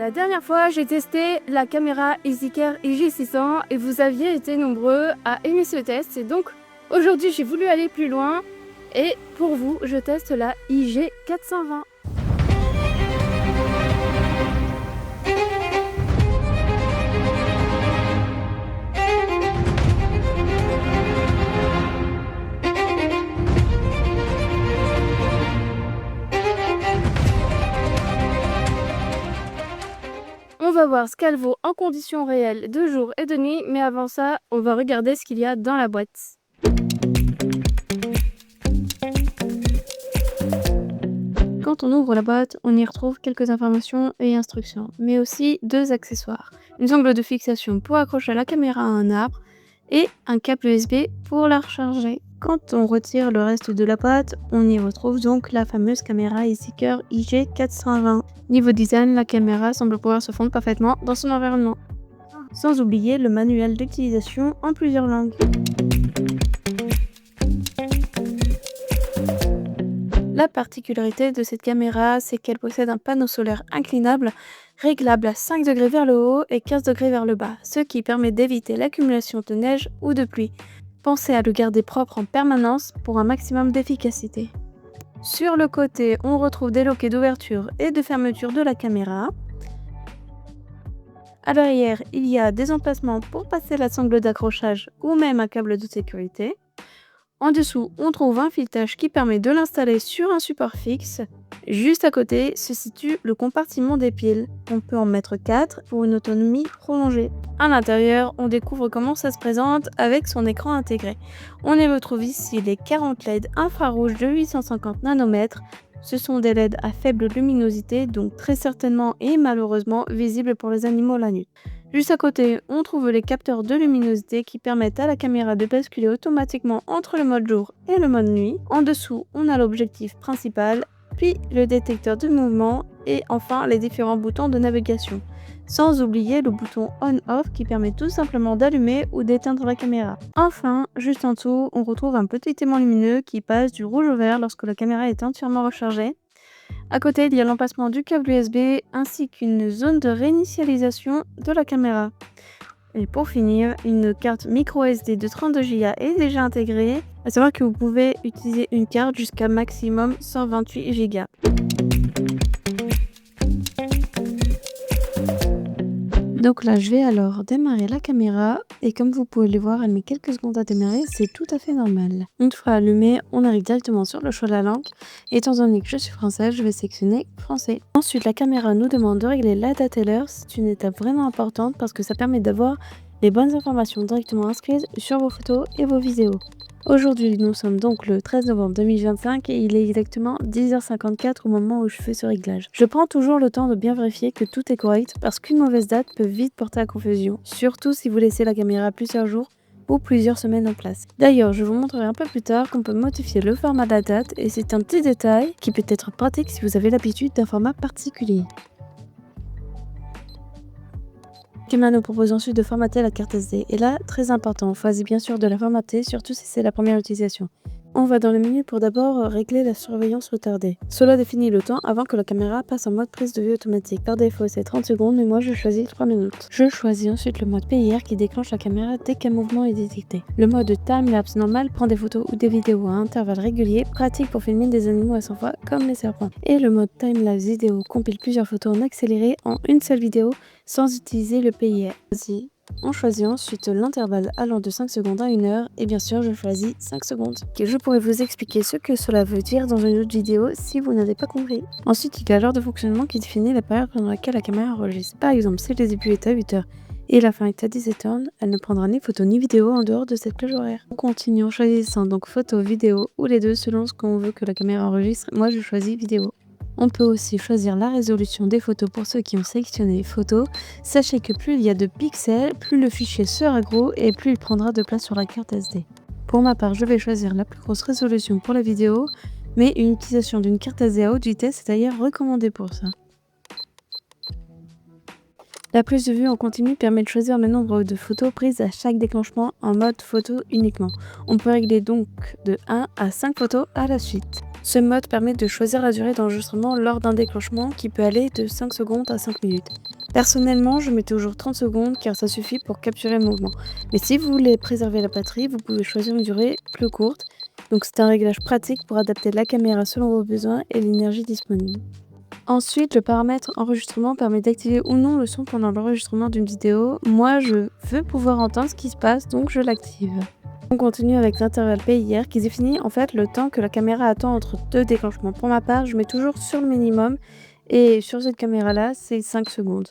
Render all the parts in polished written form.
La dernière fois, j'ai testé la caméra EasyCare IG600 et vous aviez été nombreux à aimer ce test. Et donc, aujourd'hui, j'ai voulu aller plus loin. Et pour vous, je teste la IG420. On va voir ce qu'elle vaut en conditions réelles de jour et de nuit, mais avant ça, on va regarder ce qu'il y a dans la boîte. Quand on ouvre la boîte, on y retrouve quelques informations et instructions, mais aussi deux accessoires. Une sangle de fixation pour accrocher la caméra à un arbre et un câble USB pour la recharger. Quand on retire le reste de la boîte, on y retrouve donc la fameuse caméra EasyCare IG420. Niveau design, la caméra semble pouvoir se fondre parfaitement dans son environnement. Sans oublier le manuel d'utilisation en plusieurs langues. La particularité de cette caméra, c'est qu'elle possède un panneau solaire inclinable, réglable à 5 degrés vers le haut et 15 degrés vers le bas, ce qui permet d'éviter l'accumulation de neige ou de pluie. Pensez à le garder propre en permanence pour un maximum d'efficacité. Sur le côté, on retrouve des loquets d'ouverture et de fermeture de la caméra. À l'arrière, il y a des emplacements pour passer la sangle d'accrochage ou même un câble de sécurité. En dessous, on trouve un filetage qui permet de l'installer sur un support fixe. Juste à côté se situe le compartiment des piles. On peut en mettre 4 pour une autonomie prolongée. À l'intérieur, on découvre comment ça se présente avec son écran intégré. On y retrouve ici les 40 LED infrarouges de 850 nanomètres. Ce sont des LED à faible luminosité, donc très certainement et malheureusement visibles pour les animaux la nuit. Juste à côté, on trouve les capteurs de luminosité qui permettent à la caméra de basculer automatiquement entre le mode jour et le mode nuit. En dessous, on a l'objectif principal, puis le détecteur de mouvement et enfin les différents boutons de navigation. Sans oublier le bouton on-off qui permet tout simplement d'allumer ou d'éteindre la caméra. Enfin, juste en dessous, on retrouve un petit aimant lumineux qui passe du rouge au vert lorsque la caméra est entièrement rechargée. À côté, il y a l'emplacement du câble USB ainsi qu'une zone de réinitialisation de la caméra. Et pour finir, une carte micro SD de 32 Go est déjà intégrée. À savoir que vous pouvez utiliser une carte jusqu'à maximum 128 Go. Donc là, je vais alors démarrer la caméra et comme vous pouvez le voir, elle met quelques secondes à démarrer, c'est tout à fait normal. Une fois allumée, on arrive directement sur le choix de la langue. Et étant donné que je suis française, je vais sélectionner français. Ensuite, la caméra nous demande de régler la date et l'heure. C'est une étape vraiment importante parce que ça permet d'avoir les bonnes informations directement inscrites sur vos photos et vos vidéos. Aujourd'hui, nous sommes donc le 13 novembre 2025 et il est exactement 10h54 au moment où je fais ce réglage. Je prends toujours le temps de bien vérifier que tout est correct parce qu'une mauvaise date peut vite porter à confusion, surtout si vous laissez la caméra plusieurs jours ou plusieurs semaines en place. D'ailleurs, je vous montrerai un peu plus tard qu'on peut modifier le format de la date et c'est un petit détail qui peut être pratique si vous avez l'habitude d'un format particulier. Kima nous propose ensuite de formater la carte SD. Et là, très important, choisis bien sûr de la formater, surtout si c'est la première utilisation. On va dans le menu pour d'abord régler la surveillance retardée. Cela définit le temps avant que la caméra passe en mode prise de vue automatique. Par défaut, c'est 30 secondes, mais moi je choisis 3 minutes. Je choisis ensuite le mode PIR qui déclenche la caméra dès qu'un mouvement est détecté. Le mode time-lapse normal prend des photos ou des vidéos à intervalles réguliers, pratique pour filmer des animaux à 100 fois comme les serpents. Et le mode time-lapse vidéo compile plusieurs photos en accéléré en une seule vidéo sans utiliser le PIR. On choisit ensuite l'intervalle allant de 5 secondes à 1 heure et bien sûr je choisis 5 secondes. Je pourrais vous expliquer ce que cela veut dire dans une autre vidéo si vous n'avez pas compris. Ensuite il y a l'heure de fonctionnement qui définit la période pendant laquelle la caméra enregistre. Par exemple si le début est à 8 heures et la fin est à 17h, elle ne prendra ni photo ni vidéo en dehors de cette plage horaire. On continue en choisissant donc photo, vidéo ou les deux selon ce qu'on veut que la caméra enregistre. Moi je choisis vidéo. On peut aussi choisir la résolution des photos pour ceux qui ont sélectionné photos. Sachez que plus il y a de pixels, plus le fichier sera gros et plus il prendra de place sur la carte SD. Pour ma part, je vais choisir la plus grosse résolution pour la vidéo, mais une utilisation d'une carte SD à haute vitesse est d'ailleurs recommandée pour ça. La prise de vue en continu permet de choisir le nombre de photos prises à chaque déclenchement en mode photo uniquement. On peut régler donc de 1 à 5 photos à la suite. Ce mode permet de choisir la durée d'enregistrement lors d'un déclenchement qui peut aller de 5 secondes à 5 minutes. Personnellement, je mets toujours 30 secondes car ça suffit pour capturer le mouvement. Mais si vous voulez préserver la batterie, vous pouvez choisir une durée plus courte. Donc c'est un réglage pratique pour adapter la caméra selon vos besoins et l'énergie disponible. Ensuite, le paramètre enregistrement permet d'activer ou non le son pendant l'enregistrement d'une vidéo. Moi, je veux pouvoir entendre ce qui se passe, donc je l'active. On continue avec l'intervalle PIR qui définit en fait le temps que la caméra attend entre deux déclenchements. Pour ma part, je mets toujours sur le minimum et sur cette caméra-là, c'est 5 secondes.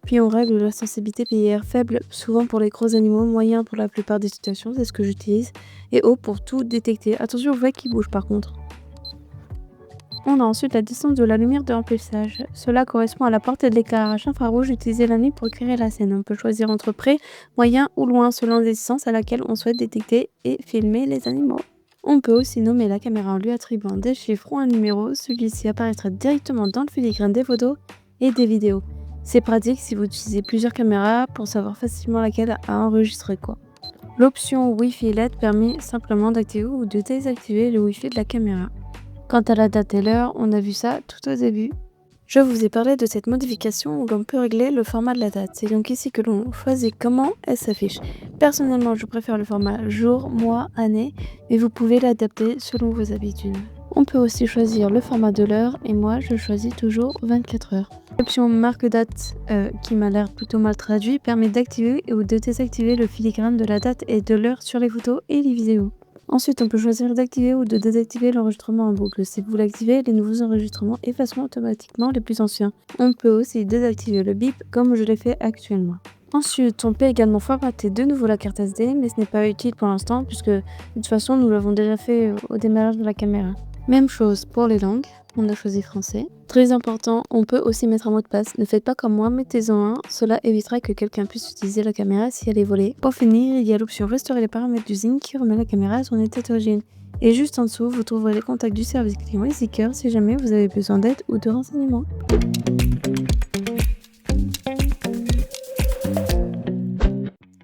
Puis on règle la sensibilité PIR faible, souvent pour les gros animaux, moyen pour la plupart des situations, c'est ce que j'utilise, et haut pour tout détecter. Attention aux vagues qui bougent par contre. On a ensuite la distance de la lumière de remplissage. Cela correspond à la portée de l'éclairage infrarouge utilisé la nuit pour éclairer la scène. On peut choisir entre près, moyen ou loin selon la distance à laquelle on souhaite détecter et filmer les animaux. On peut aussi nommer la caméra en lui attribuant des chiffres ou un numéro. Celui-ci apparaîtra directement dans le filigrane des photos et des vidéos. C'est pratique si vous utilisez plusieurs caméras pour savoir facilement laquelle a enregistré quoi. L'option Wi-Fi LED permet simplement d'activer ou de désactiver le Wi-Fi de la caméra. Quant à la date et l'heure, on a vu ça tout au début. Je vous ai parlé de cette modification où l'on peut régler le format de la date. C'est donc ici que l'on choisit comment elle s'affiche. Personnellement, je préfère le format jour, mois, année, mais vous pouvez l'adapter selon vos habitudes. On peut aussi choisir le format de l'heure et moi, je choisis toujours 24 heures. L'option marque date, qui m'a l'air plutôt mal traduit, permet d'activer ou de désactiver le filigrane de la date et de l'heure sur les photos et les vidéos. Ensuite, on peut choisir d'activer ou de désactiver l'enregistrement en boucle. Si vous l'activez, les nouveaux enregistrements effaceront automatiquement les plus anciens. On peut aussi désactiver le bip comme je l'ai fait actuellement. Ensuite, on peut également formater de nouveau la carte SD, mais ce n'est pas utile pour l'instant puisque de toute façon nous l'avons déjà fait au démarrage de la caméra. Même chose pour les langues, on a choisi français. Très important, on peut aussi mettre un mot de passe. Ne faites pas comme moi, mettez-en un, cela évitera que quelqu'un puisse utiliser la caméra si elle est volée. Pour finir, il y a l'option restaurer les paramètres d'usine qui remet la caméra à son état d'origine. Et juste en dessous, vous trouverez les contacts du service client EasyCare si jamais vous avez besoin d'aide ou de renseignements.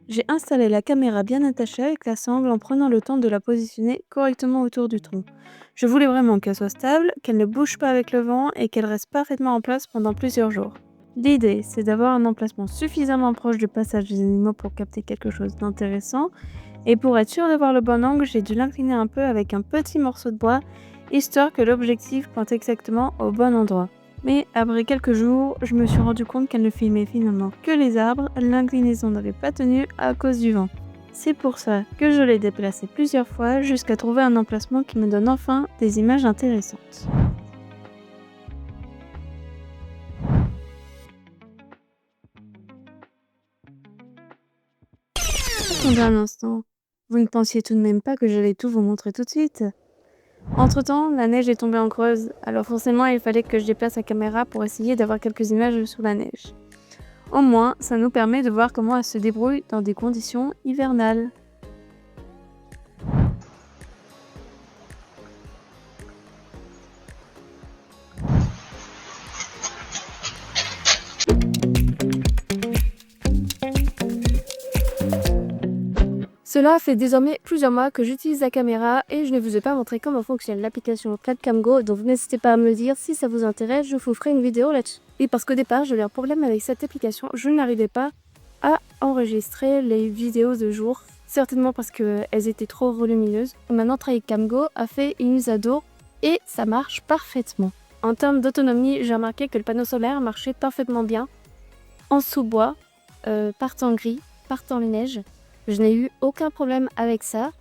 J'ai installé la caméra bien attachée avec la sangle en prenant le temps de la positionner correctement autour du tronc. Je voulais vraiment qu'elle soit stable, qu'elle ne bouge pas avec le vent et qu'elle reste parfaitement en place pendant plusieurs jours. L'idée, c'est d'avoir un emplacement suffisamment proche du passage des animaux pour capter quelque chose d'intéressant. Et pour être sûr d'avoir le bon angle, j'ai dû l'incliner un peu avec un petit morceau de bois, histoire que l'objectif pointe exactement au bon endroit. Mais après quelques jours, je me suis rendu compte qu'elle ne filmait finalement que les arbres, l'inclinaison n'avait pas tenu à cause du vent. C'est pour ça que je l'ai déplacée plusieurs fois jusqu'à trouver un emplacement qui me donne enfin des images intéressantes. Attendez un instant, vous ne pensiez tout de même pas que j'allais tout vous montrer tout de suite? Entre-temps, la neige est tombée en creuse, alors forcément il fallait que je déplace la caméra pour essayer d'avoir quelques images sous la neige. Au moins, ça nous permet de voir comment elle se débrouille dans des conditions hivernales. Cela fait désormais plusieurs mois que j'utilise la caméra et je ne vous ai pas montré comment fonctionne l'application Capcam Go, donc n'hésitez pas à me le dire si ça vous intéresse, je vous ferai une vidéo là-dessus. Et parce qu'au départ, j'avais un problème avec cette application, je n'arrivais pas à enregistrer les vidéos de jour, certainement parce qu'elles étaient trop volumineuses. Maintenant, Camgo a fait une mise à jour et ça marche parfaitement. En termes d'autonomie, j'ai remarqué que le panneau solaire marchait parfaitement bien, en sous-bois, par temps gris, par temps neige. Je n'ai eu aucun problème avec ça.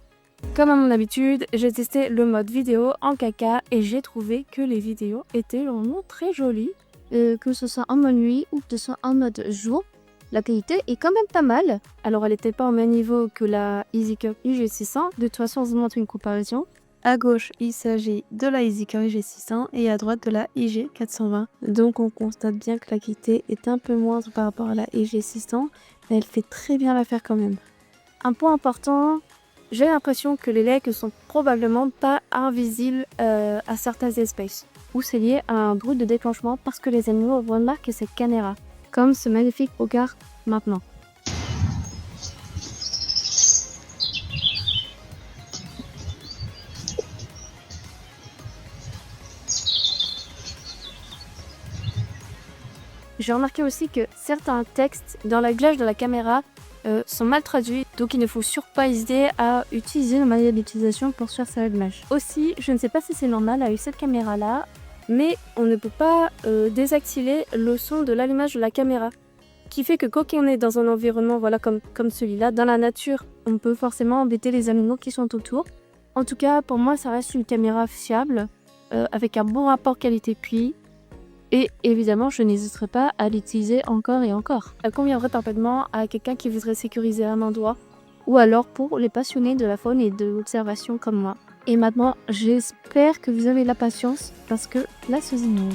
Comme à mon habitude, j'ai testé le mode vidéo en caca et j'ai trouvé que les vidéos étaient vraiment très jolies. Que ce soit en mode nuit ou que ce soit en mode jour, la qualité est quand même pas mal. Alors elle n'était pas au même niveau que la EasyCare IG600. De toute façon, je vous montre une comparaison. À gauche, il s'agit de la EasyCare IG600 et à droite de la IG420. Donc on constate bien que la qualité est un peu moindre par rapport à la IG600, mais elle fait très bien l'affaire quand même. Un point important, j'ai l'impression que les legs sont probablement pas invisibles à certaines espèces, ou c'est lié à un bruit de déclenchement parce que les animaux remarquent cette caméra, comme ce magnifique regard maintenant. J'ai remarqué aussi que certains textes dans la glage de la caméra sont mal traduits, donc il ne faut surtout pas hésiter à utiliser le manuel d'utilisation pour faire sa image. Aussi, je ne sais pas si c'est normal avec cette caméra-là, mais on ne peut pas désactiver le son de l'allumage de la caméra. Qui fait que quand on est dans un environnement voilà, comme celui-là, dans la nature, on peut forcément embêter les animaux qui sont autour. En tout cas, pour moi, ça reste une caméra fiable, avec un bon rapport qualité-prix. Et évidemment, je n'hésiterai pas à l'utiliser encore et encore. Elle conviendrait parfaitement à quelqu'un qui voudrait sécuriser un endroit, ou alors pour les passionnés de la faune et de l'observation comme moi. Et maintenant, j'espère que vous avez la patience, parce que là, c'est une...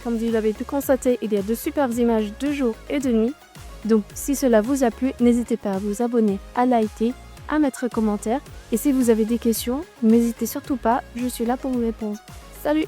Comme vous l'avez pu constater, il y a de superbes images de jour et de nuit. Donc si cela vous a plu, n'hésitez pas à vous abonner, à liker, à mettre un commentaire. Et si vous avez des questions, n'hésitez surtout pas, je suis là pour vous répondre. Salut!